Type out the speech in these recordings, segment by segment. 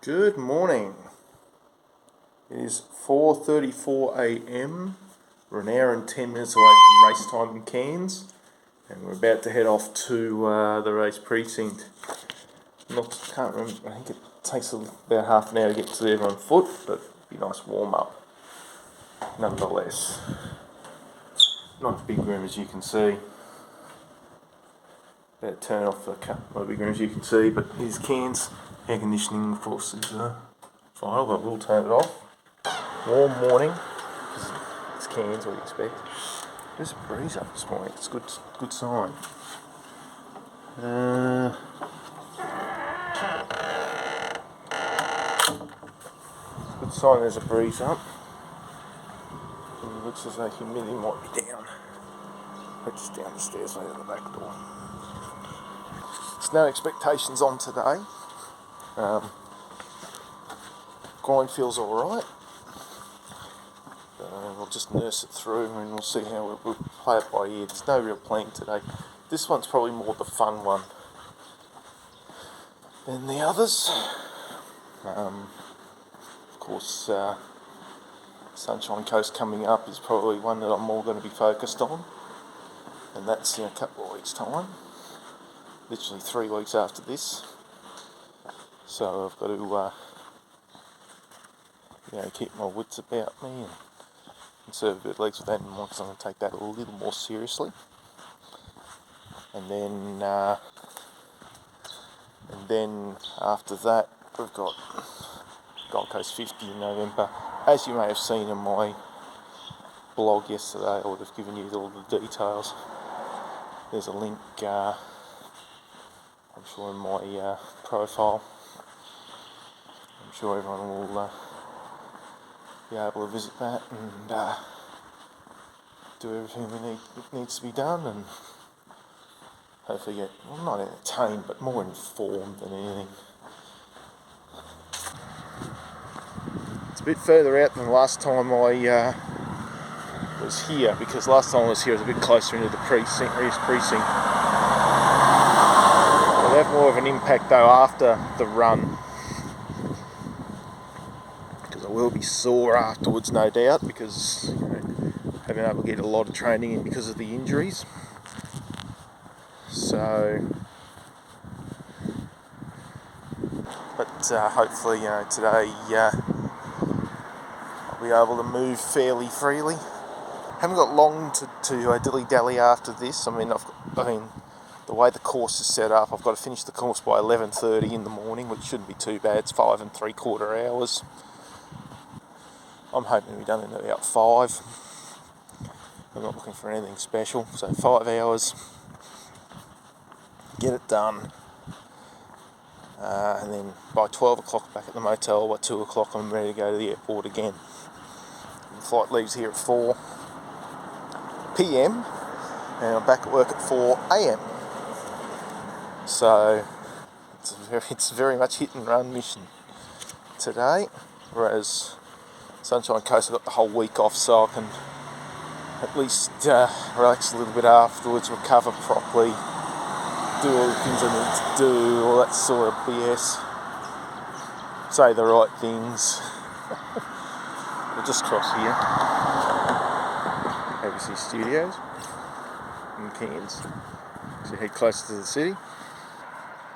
Good morning. It is 4:34 a.m. We're an hour and 10 minutes away from race time in Cairns, and we're about to head off to the race precinct. Can't remember. I think it takes about half an hour to get to there on foot, but it'd be a nice warm up. Nonetheless, not a big room as you can see. About to turn off the cut. Not a big room as you can see, but here's Cairns. Air conditioning, of course, is fine, but we'll turn it off. Warm morning, because it's Cairns, what do you expect? There's a breeze up this morning, it's a good sign. Good sign there's a breeze up. And it looks as though humidity might be down. It's down the stairs out the back door. There's no expectations on today. Grind feels alright. We'll just nurse it through and we'll see how we'll play it by ear. There's no real plan today. This one's probably more the fun one than the others. Of course, Sunshine Coast coming up is probably one that I'm more going to be focused on, and that's in a couple of weeks' time. Literally 3 weeks after this. So I've got to keep my wits about me and conserve a bit of legs with that in mind, because I'm going to take that a little more seriously. And then after that, we've got Gold Coast 50 in November. As you may have seen in my blog yesterday, I would have given you all the details. There's a link, I'm sure, in my profile. I'm sure everyone will be able to visit that and do everything that needs to be done, and hopefully get, well, not entertained, but more informed than anything. It's a bit further out than the last time I was here, because last time I was here it was a bit closer into the precinct. It'll have more of an impact though after the run, because I will be sore afterwards, no doubt, because haven't been able to get a lot of training in because of the injuries. So, but hopefully, today I'll be able to move fairly freely. Haven't got long to dilly-dally after this. I mean, the way the course is set up, I've got to finish the course by 11:30 in the morning, which shouldn't be too bad. It's 5 3/4 hours. I'm hoping to be done in about 5. I'm not looking for anything special, so 5 hours. Get it done. And then by 12 o'clock back at the motel. By 2 o'clock I'm ready to go to the airport again. The flight leaves here at 4 p.m. and I'm back at work at 4 a.m. So it's very much hit and run mission today, whereas Sunshine Coast I've got the whole week off, so I can at least relax a little bit afterwards, recover properly, do all the things I need to do, all that sort of BS, say the right things. We'll just cross here, ABC Studios in Cairns, so head closer to the city.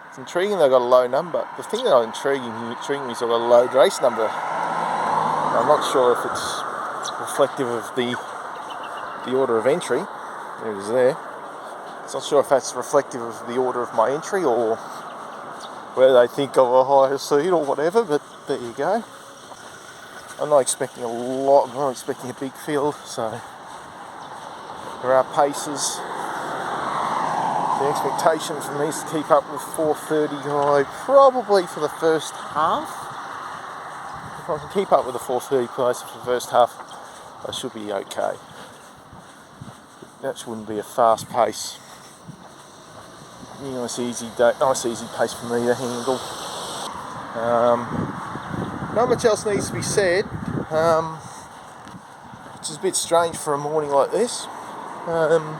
It's intriguing they've got a low number. The thing that intriguing me is they've got a low race number. I'm not sure if it's reflective of the order of entry. There it is there. I'm not sure if that's reflective of the order of my entry or whether they think of a higher seed or whatever, but there you go. I'm not expecting a lot, I'm not expecting a big field, so there are paces. The expectation for me is to keep up with 4:30 high probably for the first half. If I can keep up with the 4:30 pace for the first half, I should be okay. That wouldn't be a fast pace. Nice easy pace for me to handle. Not much else needs to be said, which is a bit strange for a morning like this. I'm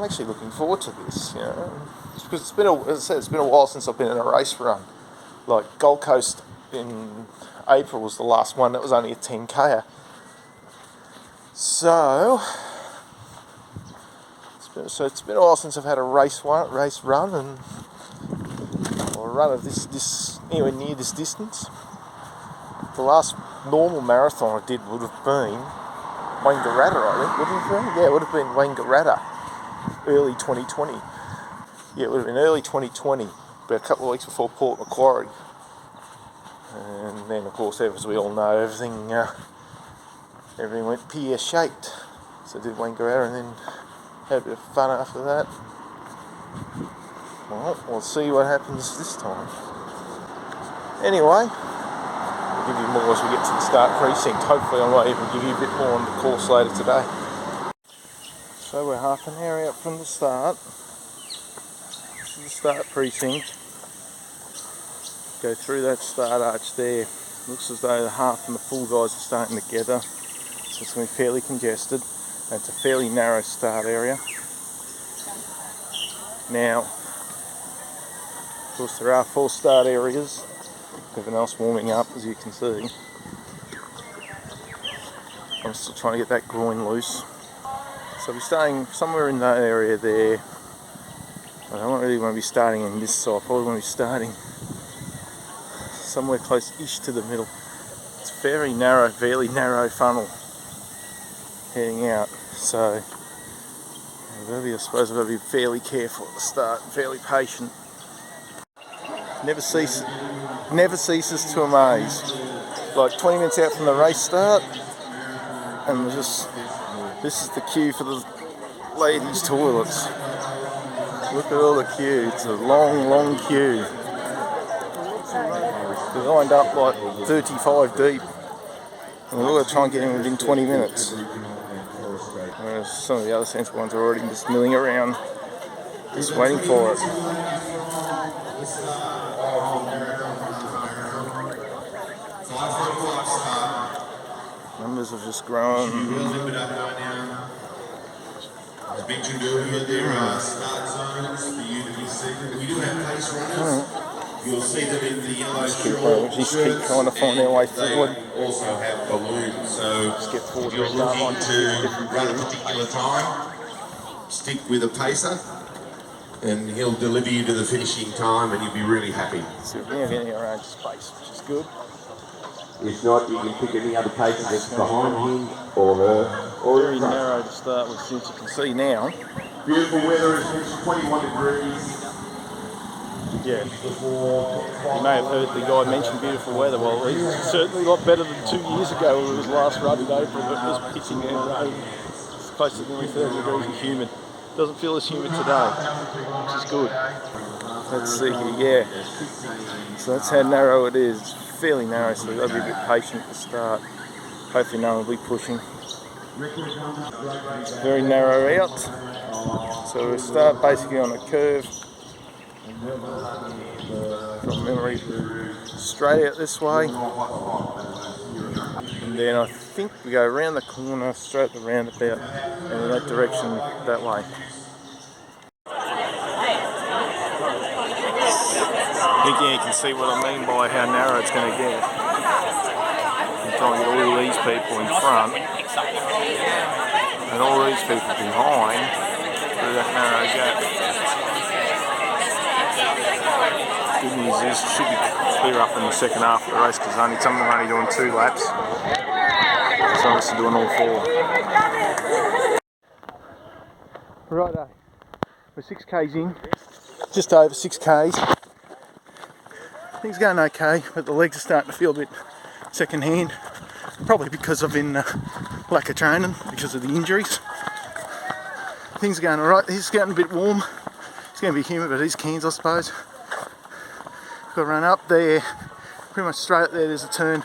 actually looking forward to this, just because it's been a while since I've been in a race run. Like Gold Coast in April was the last one that was only a 10K. So it's been a while since I've had a race run and or a run of this anywhere near this distance. The last normal marathon I did would have been Wangaratta, I think, wouldn't it have been? Yeah, it would have been Wangaratta, early 2020. Yeah, it would have been early 2020, about a couple of weeks before Port Macquarie. And then, of course, as we all know, everything went pear-shaped. So I did Wangaratta and then had a bit of fun after that. Well, we'll see what happens this time. Anyway, I'll give you more as we get to the start precinct. Hopefully I might even give you a bit more on the course later today. So we're half an hour out from the start. This is the start precinct. Go through that start arch there. Looks as though the half and the full guys are starting together. So it's going to be fairly congested. And it's a fairly narrow start area. Now, of course there are 4 start areas. Everyone else warming up, as you can see. I'm still trying to get that groin loose. So we're starting somewhere in that area there. I don't really want to be starting in this side. I probably want to be starting somewhere close-ish to the middle. It's a very narrow, fairly narrow funnel heading out. So I suppose I've got to be fairly careful at the start, fairly patient. Never ceases to amaze. Like 20 minutes out from the race start, and this is the queue for the ladies' toilets. Look at all the queue. It's a long, long queue. They're lined up like 35 deep, and we've got to try and get in within 20 minutes. Whereas some of the other sensible ones are already just milling around, just waiting for it. Numbers have just grown. As mentioned earlier, there are start zones for you to be seen. We do have pace runners. You'll see them in the yellow shorts. Just keep trying to find their way forward. They also have balloons, so if you're start looking line. to run a particular time, stick with a pacer and he'll deliver you to the finishing time and you'll be really happy. So we're getting our own space, which is good. If not, you can pick any other pacer that's behind him or her. Or very narrow to start with, as you can see now. Beautiful weather, it's 21 degrees. Yeah. You may have heard the guy mention beautiful weather. Well, it's certainly a lot better than 2 years ago when it was last run in April, but it was pissing down rain. It's close to nearly 30 degrees and humid. Doesn't feel as humid today, which is good. Let's see here, yeah. So that's how narrow it is. It's fairly narrow, so we've got to be a bit patient at the start. Hopefully no one will be pushing. Very narrow out. So we start basically on a curve. From memory, straight out this way. And then I think we go around the corner, straight the roundabout, and in that direction that way. I think you can see what I mean by how narrow it's going to get. I'm trying to get all these people in front and all these people behind through that narrow gap. Good news is it should be clear up in the second half of the race because some of them are only doing 2 laps. Some of us are doing all 4. Righto, we're 6Ks in, just over 6Ks. Things are going okay, but the legs are starting to feel a bit second hand. Probably because I've been lack of training because of the injuries. Things are going alright. It's getting a bit warm. It's going to be humid, but it is Cairns, I suppose. Got to run up there, pretty much straight up there. There's a turn.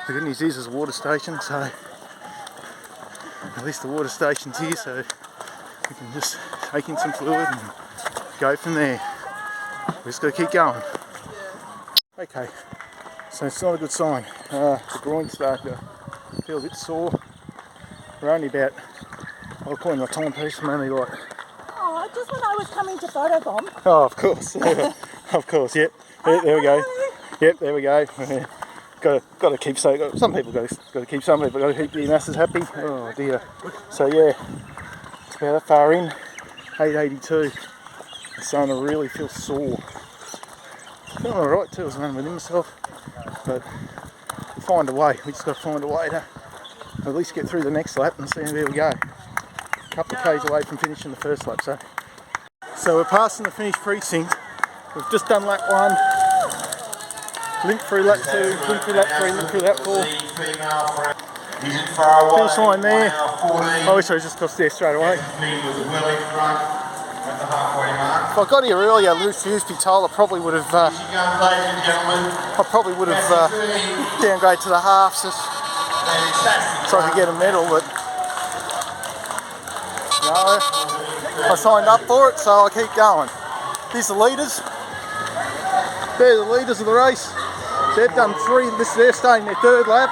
The good news is there's a water station, so at least the water station's here, so we can just take in some fluid and go from there. We just got to keep going. Okay, so it's not a good sign. The groin's starting to feel a bit sore. We're only about, I'll call my timepiece, I'm only like... Oh, just when I was coming to photobomb. Oh, of course. Of course, yep. There we go. Yep, there we go. got to keep some people got to keep some people got to keep the masses happy. Oh dear. So yeah, it's about that far in. 8:82. I'm starting to really feel sore. Feeling alright too. I was running within myself, but we'll find a way. We just got to find a way to at least get through the next lap and see where we go. A couple of k's away from finishing the first lap. So we're passing the finish precinct. We've just done lap 1. Limped through lap 2, limped through lap 3, limped through lap 4. Finish line there. I wish I just got there straight away. If I got here earlier, Luke Fusby told I probably would have downgraded to the halves just so I could get a medal, but no, I signed up for it, so I keep going. These are the leaders. They're the leaders of the race. They've done 3. They're starting their 3rd lap.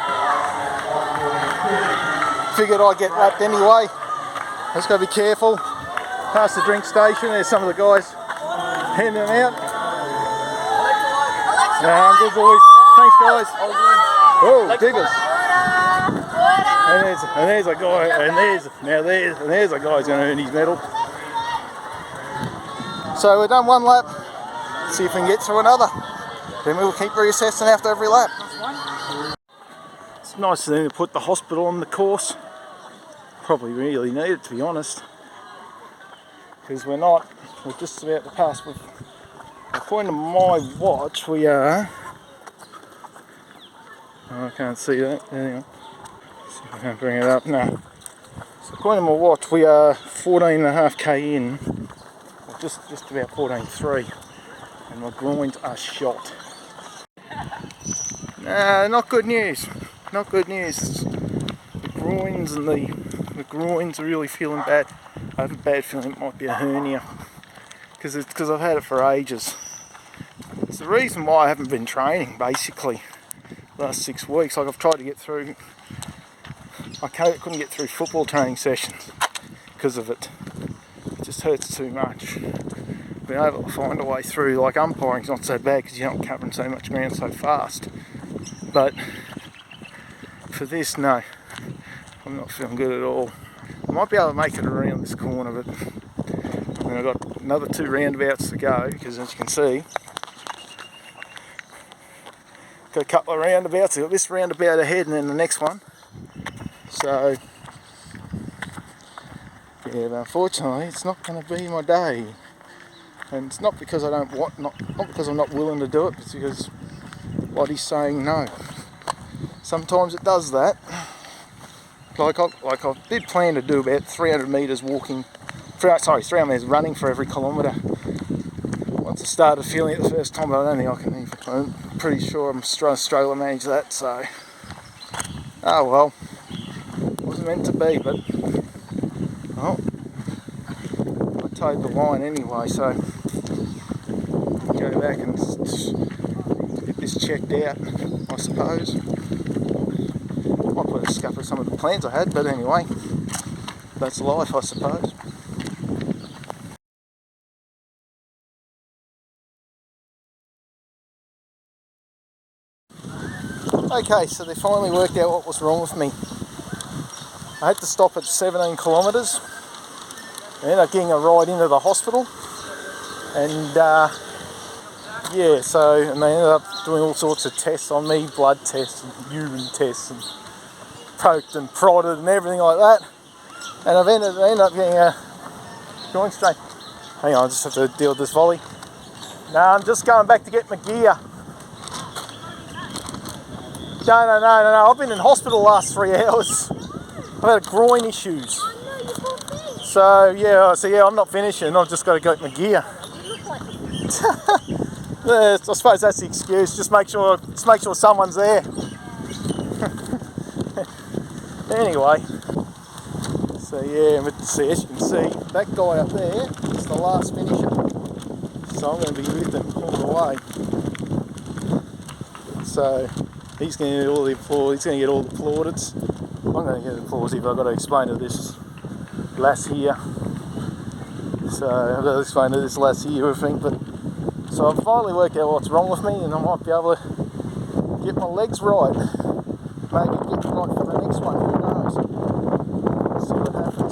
Figured I'd get lapped anyway. Just got to be careful. Past the drink station, there's some of the guys handing them out. Good boys. Thanks guys. Oh, diggers. And there's a guy, and there's a guy who's going to earn his medal. So we've done 1 lap. See if we can get through another. Then we'll keep reassessing after every lap. It's nice of them to put the hospital on the course. Probably really need it, to be honest. Because we're just about to pass. According to my watch, we are... Oh, I can't see that. There you go. See if I can bring it up. No. So according to my watch, we are 14.5k in. Or just about 14.3. And my groins are shot. Nah, not good news. Not good news. The groins and the groins are really feeling bad. I have a bad feeling it might be a hernia because I've had it for ages. It's the reason why I haven't been training basically the last 6 weeks. Like I've tried to get through, I couldn't get through football training sessions because of it. It just hurts too much. Been able to find a way through. Like umpiring's not so bad because you're not covering so much ground so fast. But for this, no, I'm not feeling good at all. I might be able to make it around this corner, but I've got another 2 roundabouts to go because, as you can see, got a couple of roundabouts. I've got this roundabout ahead and then the next one. So, yeah, but unfortunately, it's not going to be my day. And it's not because I don't want, not because I'm not willing to do it. It's because body's saying no. Sometimes it does that. Like I did plan to do about 300 metres walking, 300 metres running for every kilometre. Once I started feeling it the first time, but I don't think I can even, I'm pretty sure I'm struggle to manage that, so, oh well, wasn't meant to be, but, well, I towed the line anyway, so, go back and get this checked out, I suppose. Might put a scupper of some of the plans I had, but anyway, that's life, I suppose. Okay, so they finally worked out what was wrong with me. I had to stop at 17 kilometres. I ended up getting a ride into the hospital, and yeah, so, and they ended up doing all sorts of tests on me, blood tests and urine tests, and poked and prodded and everything like that. And I've ended up getting a joint strain. Hang on, I just have to deal with this volley. No, I'm just going back to get my gear. No, I've been in hospital the last 3 hours. I've had groin issues. So yeah, I'm not finishing, I've just got to get my gear. I suppose that's the excuse, just make sure someone's there. Anyway, so yeah, but see, as you can see, that guy up there is the last finisher. So I'm going to be with him all the way. So he's going to get all the applause, he's going to get all the plaudits. I'm going to get the applause if I've got to explain to this lass here. So I've got to explain to this lass here, I think, but So I've finally worked out what's wrong with me, and I might be able to get my legs right. Maybe get right for the next one, who knows. See what happens.